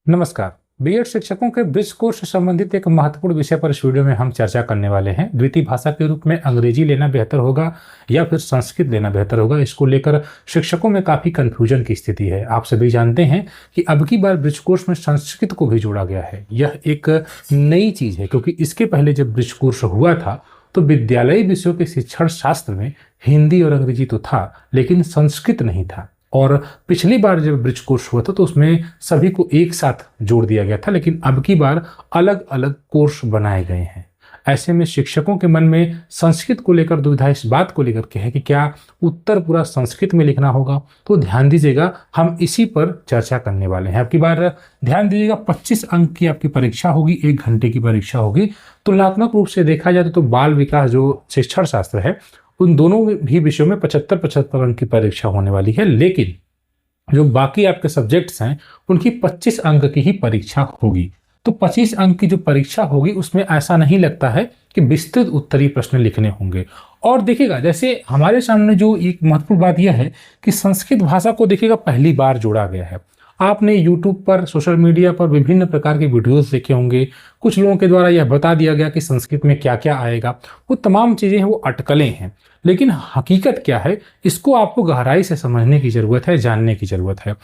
नमस्कार। बीएड शिक्षकों के ब्रिज कोर्स से संबंधित एक महत्वपूर्ण विषय पर इस वीडियो में हम चर्चा करने वाले हैं। द्वितीय भाषा के रूप में अंग्रेजी लेना बेहतर होगा या फिर संस्कृत लेना बेहतर होगा, इसको लेकर शिक्षकों में काफी कंफ्यूजन की स्थिति है। आप सभी जानते हैं कि अब की बार ब्रिज कोर्स में संस्कृत को भी जोड़ा गया है। यह एक नई चीज है क्योंकि इसके पहले जब ब्रिज कोर्स हुआ था तो विद्यालयी विषयों के शिक्षण शास्त्र में हिंदी और अंग्रेजी तो था लेकिन संस्कृत नहीं था। और पिछली बार जब ब्रिज कोर्स हुआ था तो उसमें सभी को एक साथ जोड़ दिया गया था, लेकिन अब की बार अलग अलग कोर्स बनाए गए हैं। ऐसे में शिक्षकों के मन में संस्कृत को लेकर दुविधा इस बात को लेकर के है कि क्या उत्तर पूरा संस्कृत में लिखना होगा। तो ध्यान दीजिएगा, हम इसी पर चर्चा करने वाले हैं। अब की बार ध्यान दीजिएगा, 25 अंक की आपकी परीक्षा होगी, 1 घंटे की परीक्षा होगी। तुलनात्मक रूप से देखा जाए तो बाल विकास जो शिक्षण शास्त्र है उन दोनों भी विषयों में 75-75 अंक की परीक्षा होने वाली है, लेकिन जो बाकी आपके सब्जेक्ट्स हैं उनकी 25 अंक की ही परीक्षा होगी। तो 25 अंक की जो परीक्षा होगी उसमें ऐसा नहीं लगता है कि विस्तृत उत्तरीय प्रश्न लिखने होंगे। और देखिएगा, जैसे हमारे सामने जो एक महत्वपूर्ण बात यह है कि संस्कृत भाषा को देखिएगा पहली बार जोड़ा गया है। आपने यूट्यूब पर, सोशल मीडिया पर विभिन्न प्रकार के वीडियोस देखे होंगे। कुछ लोगों के द्वारा यह बता दिया गया कि संस्कृत में क्या क्या आएगा। वो तमाम चीज़ें हैं, वो अटकलें हैं, लेकिन हकीकत क्या है इसको आपको गहराई से समझने की ज़रूरत है, जानने की ज़रूरत है।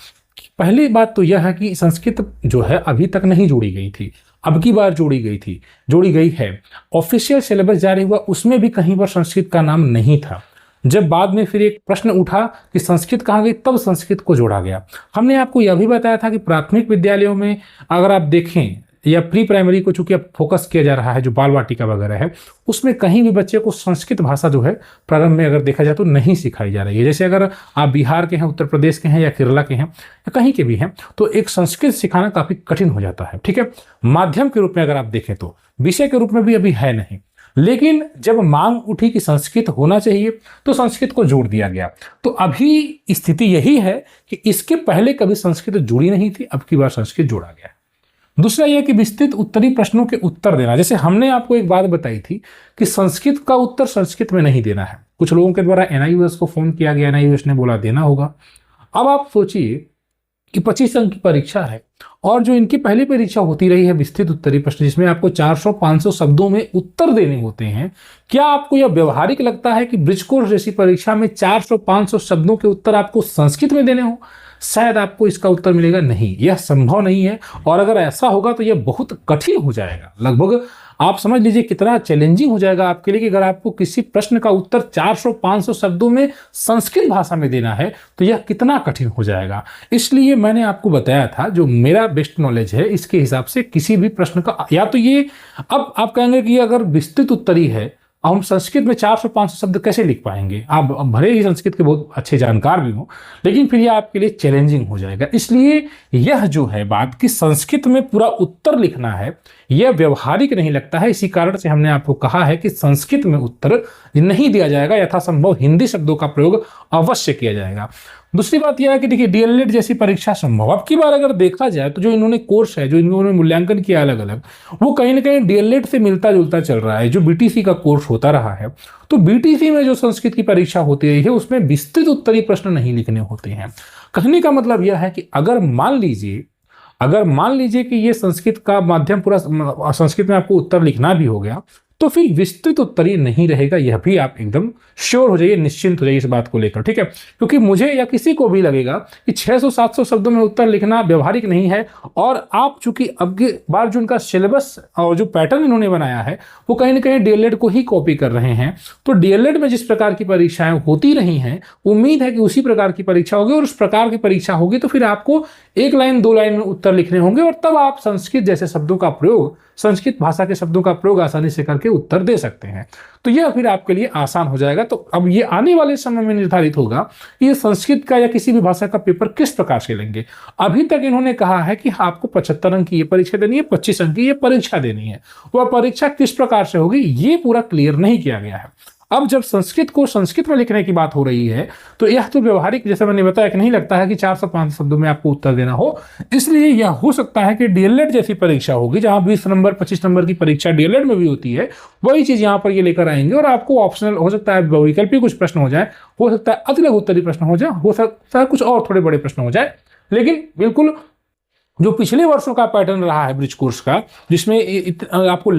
पहली बात तो यह है कि संस्कृत जो है अभी तक नहीं जोड़ी गई थी, अब की बार जोड़ी गई है। ऑफिशियल सिलेबस जारी हुआ उसमें भी कहीं पर संस्कृत का नाम नहीं था। जब बाद में फिर एक प्रश्न उठा कि संस्कृत कहाँ गई, तब संस्कृत को जोड़ा गया। हमने आपको यह भी बताया था कि प्राथमिक विद्यालयों में अगर आप देखें या प्री प्राइमरी को चूंकि अब फोकस किया जा रहा है, जो बाल वाटिका वगैरह है, उसमें कहीं भी बच्चे को संस्कृत भाषा जो है प्रारंभ में अगर देखा जाए तो नहीं सिखाई जा रही है। जैसे अगर आप बिहार के हैं, उत्तर प्रदेश के हैं या केरला के हैं या कहीं के भी हैं तो एक संस्कृत सिखाना काफी कठिन हो जाता है। ठीक है, माध्यम के रूप में अगर आप देखें तो विषय के रूप में भी अभी है नहीं, लेकिन जब मांग उठी कि संस्कृत होना चाहिए तो संस्कृत को जोड़ दिया गया। तो अभी स्थिति यही है कि इसके पहले कभी संस्कृत जुड़ी नहीं थी, अब की बार संस्कृत जोड़ा गया। दूसरा यह कि विस्तृत उत्तरीय प्रश्नों के उत्तर देना। जैसे हमने आपको एक बात बताई थी कि संस्कृत का उत्तर संस्कृत में नहीं देना है। कुछ लोगों के द्वारा एनआईयूएस को फोन किया गया, एनआईयूएस ने बोला देना होगा। अब आप सोचिए कि 25 अंक की परीक्षा है और जो इनकी पहली परीक्षा होती रही है विस्तृत उत्तरीय प्रश्न, जिसमें आपको 400-500 शब्दों में उत्तर देने होते हैं, क्या आपको यह व्यवहारिक लगता है कि ब्रिज कोर्स जैसी परीक्षा में 400-500 शब्दों के उत्तर आपको संस्कृत में देने हो? शायद आपको इसका उत्तर मिलेगा नहीं, यह संभव नहीं है। और अगर ऐसा होगा तो यह बहुत कठिन हो जाएगा। लगभग आप समझ लीजिए कितना चैलेंजिंग हो जाएगा आपके लिए कि अगर आपको किसी प्रश्न का उत्तर 400-500 शब्दों में संस्कृत भाषा में देना है तो यह कितना कठिन हो जाएगा। इसलिए मैंने आपको बताया था, जो मेरा बेस्ट नॉलेज है इसके हिसाब से किसी भी प्रश्न का, या तो ये, अब आप कहेंगे कि अगर विस्तृत उत्तरीय है हम संस्कृत में 400-500 शब्द कैसे लिख पाएंगे, आप भले ही संस्कृत के बहुत अच्छे जानकार भी हो, लेकिन फिर यह आपके लिए चैलेंजिंग हो जाएगा। इसलिए यह जो है बात कि संस्कृत में पूरा उत्तर लिखना है, यह व्यवहारिक नहीं लगता है। इसी कारण से हमने आपको कहा है कि संस्कृत में उत्तर नहीं दिया जाएगा, यथासंभव हिंदी शब्दों का प्रयोग अवश्य किया जाएगा। दूसरी बात यह है कि देखिए डीएलएड जैसी परीक्षा संभव। अब की बार अगर देखा जाए तो जो इन्होंने कोर्स है, जो इन्होंने मूल्यांकन किया अलग अलग, वो कहीं ना कहीं डीएलएड से मिलता जुलता चल रहा है। जो बीटीसी का कोर्स होता रहा है, तो बीटीसी में जो संस्कृत की परीक्षा होती रही है उसमें विस्तृत उत्तरीय प्रश्न नहीं लिखने होते हैं। कहने का मतलब यह है कि अगर मान लीजिए कि ये संस्कृत का माध्यम पूरा संस्कृत में आपको उत्तर लिखना भी हो गया तो फिर विस्तृत उत्तरीय नहीं रहेगा। यह भी आप एकदम श्योर हो जाइए, निश्चिंत हो जाइए इस बात को लेकर। ठीक है, क्योंकि मुझे या किसी को भी लगेगा कि 600-700 शब्दों में उत्तर लिखना व्यवहारिक नहीं है। और आप चूंकि अब की बार जो उनका सिलेबस और जो पैटर्न इन्होंने बनाया है वो कहीं ना कहीं डीएलएड को ही कॉपी कर रहे हैं, तो डीएलएड में जिस प्रकार की परीक्षाएं होती रही हैं उम्मीद है कि उसी प्रकार की परीक्षा होगी। और उस प्रकार की परीक्षा होगी तो फिर आपको 1 लाइन 2 लाइन में उत्तर लिखने होंगे और तब आप संस्कृत जैसे शब्दों का प्रयोग, संस्कृत भाषा के शब्दों का प्रयोग आसानी से करके उत्तर दे सकते हैं। तो यह फिर आपके लिए आसान हो जाएगा। तो अब ये आने वाले समय में निर्धारित होगा कि ये संस्कृत का या किसी भी भाषा का पेपर किस प्रकार से लेंगे। अभी तक इन्होंने कहा है कि आपको 75 अंक की ये परीक्षा देनी है, 25 अंक की ये परीक्षा देनी है। वह परीक्षा किस प्रकार से होगी ये पूरा क्लियर नहीं किया गया है। अब जब संस्कृत को संस्कृत में लिखने की बात हो रही है तो यह तो व्यवहारिक, जैसे मैंने बताया, कि नहीं लगता है कि 400-500 शब्दों में आपको उत्तर देना हो। इसलिए यह हो सकता है कि डीएलएड जैसी परीक्षा होगी, जहां 20 नंबर 25 नंबर की परीक्षा डीएलएड में भी होती है, वही चीज यहां पर ये लेकर आएंगे। और आपको ऑप्शनल हो सकता है, वैकल्पिक कुछ प्रश्न हो जाए, हो सकता है अतिलघु उत्तरीय प्रश्न हो जाए, हो सकता है कुछ और थोड़े बड़े प्रश्न हो जाए, लेकिन बिल्कुल जो पिछले वर्षों का पैटर्न रहा है ब्रिज कोर्स का, जिसमें आपको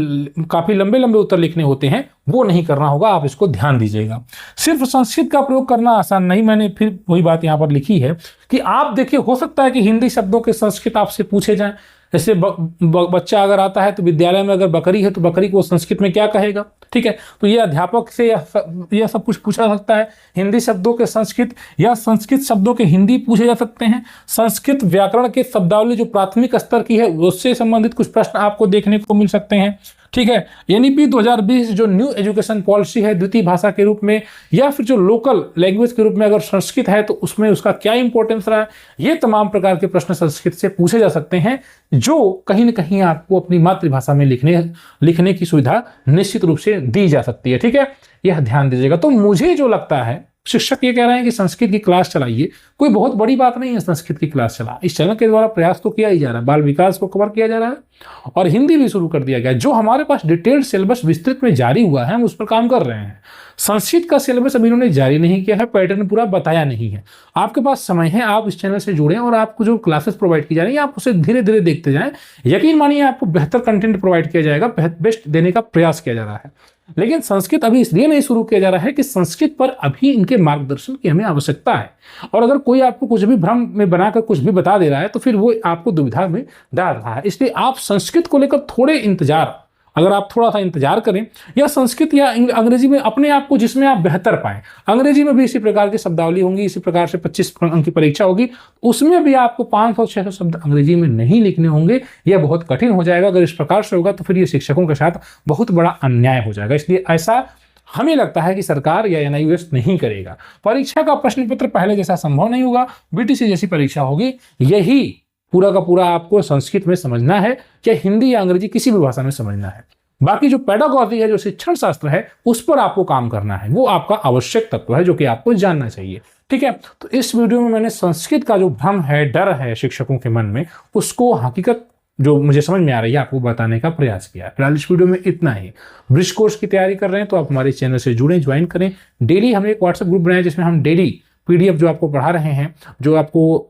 काफी लंबे लंबे उत्तर लिखने होते हैं, वो नहीं करना होगा, आप इसको ध्यान दीजिएगा। सिर्फ संस्कृत का प्रयोग करना आसान नहीं, मैंने फिर वही बात यहाँ पर लिखी है कि आप देखिए, हो सकता है कि हिंदी शब्दों के संस्कृत आपसे पूछे जाएं। जैसे बच्चा अगर आता है तो विद्यालय में अगर बकरी है तो बकरी को संस्कृत में क्या कहेगा, ठीक है, तो ये अध्यापक से यह सब कुछ पूछा जा सकता है। हिंदी शब्दों के संस्कृत या संस्कृत शब्दों के हिंदी पूछे जा सकते हैं। संस्कृत व्याकरण के शब्दावली जो प्राथमिक स्तर की है उससे संबंधित कुछ प्रश्न आपको देखने को मिल सकते हैं, ठीक है। एनईपी 2020 जो न्यू एजुकेशन पॉलिसी है द्वितीय भाषा के रूप में या फिर जो लोकल लैंग्वेज के रूप में अगर संस्कृत है तो उसमें उसका क्या इंपॉर्टेंस रहा है, ये तमाम प्रकार के प्रश्न संस्कृत से पूछे जा सकते हैं, जो कहीं ना कहीं आपको अपनी मातृभाषा में लिखने की सुविधा निश्चित रूप से दी जा सकती है, ठीक है, यह ध्यान दीजिएगा। तो मुझे जो लगता है, शिक्षक ये कह रहे हैं कि संस्कृत की क्लास चलाइए, कोई बहुत बड़ी बात नहीं है संस्कृत की क्लास चला, इस चैनल के द्वारा प्रयास तो किया ही जा रहा है, बाल विकास को कवर किया जा रहा है और हिंदी भी शुरू कर दिया गया। जो हमारे पास डिटेल्ड सिलेबस विस्तृत में जारी हुआ है हम उस पर काम कर रहे हैं। संस्कृत का सिलेबस अभी इन्होंने जारी नहीं किया है, पैटर्न पूरा बताया नहीं है। आपके पास समय है, आप इस चैनल से जुड़ें और आपको जो क्लासेस प्रोवाइड की जा रही है आप उसे धीरे धीरे देखते जाएं। यकीन मानिए आपको बेहतर कंटेंट प्रोवाइड किया जाएगा, बेस्ट देने का प्रयास किया जा रहा है। लेकिन संस्कृत अभी इसलिए नहीं शुरू किया जा रहा है कि संस्कृत पर अभी इनके मार्गदर्शन की हमें आवश्यकता है, और अगर कोई आपको कुछ भी भ्रम में बनाकर कुछ भी बता दे रहा है तो फिर वो आपको दुविधा में डाल रहा है। इसलिए आप संस्कृत को लेकर थोड़े इंतजार, अगर आप थोड़ा सा इंतजार करें, या संस्कृत या अंग्रेजी में अपने आप को जिसमें आप बेहतर पाएं, अंग्रेजी में भी इसी प्रकार की शब्दावली होंगी, इसी प्रकार से 25 अंक की परीक्षा होगी, उसमें भी आपको 500-600 शब्द अंग्रेजी में नहीं लिखने होंगे। यह बहुत कठिन हो जाएगा। अगर इस प्रकार से होगा तो फिर ये शिक्षकों के साथ बहुत बड़ा अन्याय हो जाएगा। इसलिए ऐसा हमें लगता है कि सरकार या एनआईओएस नहीं करेगा। परीक्षा का प्रश्न पत्र पहले जैसा संभव नहीं होगा, बीटीसी जैसी परीक्षा होगी। यही पूरा का पूरा आपको संस्कृत में समझना है या हिंदी या अंग्रेजी किसी भी भाषा में समझना है। बाकी जो पेडागॉजी है, जो शिक्षण शास्त्र है, उस पर आपको काम करना है, वो आपका आवश्यक तत्व है जो कि आपको जानना चाहिए, ठीक है। तो इस वीडियो में मैंने संस्कृत का जो भ्रम है, डर है शिक्षकों के मन में, उसको हकीकत जो मुझे समझ में आ रही है आपको बताने का प्रयास किया है। फिलहाल इस वीडियो में इतना ही। ब्रिज कोर्स की तैयारी कर रहे हैं तो आप हमारे चैनल से जुड़ें, ज्वाइन करें। डेली हमने एक व्हाट्सएप ग्रुप बनाया जिसमें हम डेली पीडीएफ जो आपको पढ़ा रहे हैं, जो आपको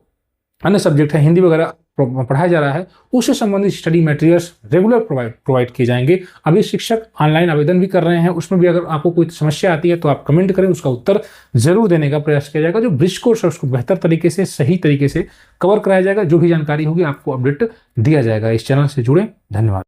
अन्य सब्जेक्ट है हिंदी वगैरह पढ़ाया जा रहा है, उससे संबंधित स्टडी मटेरियल्स रेगुलर प्रोवाइड किए जाएंगे। अभी शिक्षक ऑनलाइन आवेदन भी कर रहे हैं, उसमें भी अगर आपको कोई समस्या आती है तो आप कमेंट करें, उसका उत्तर जरूर देने का प्रयास किया जाएगा। जो ब्रिज कोर्स है उसको बेहतर तरीके से, सही तरीके से कवर कराया जाएगा। जो भी जानकारी होगी आपको अपडेट दिया जाएगा। इस चैनल से जुड़े, धन्यवाद।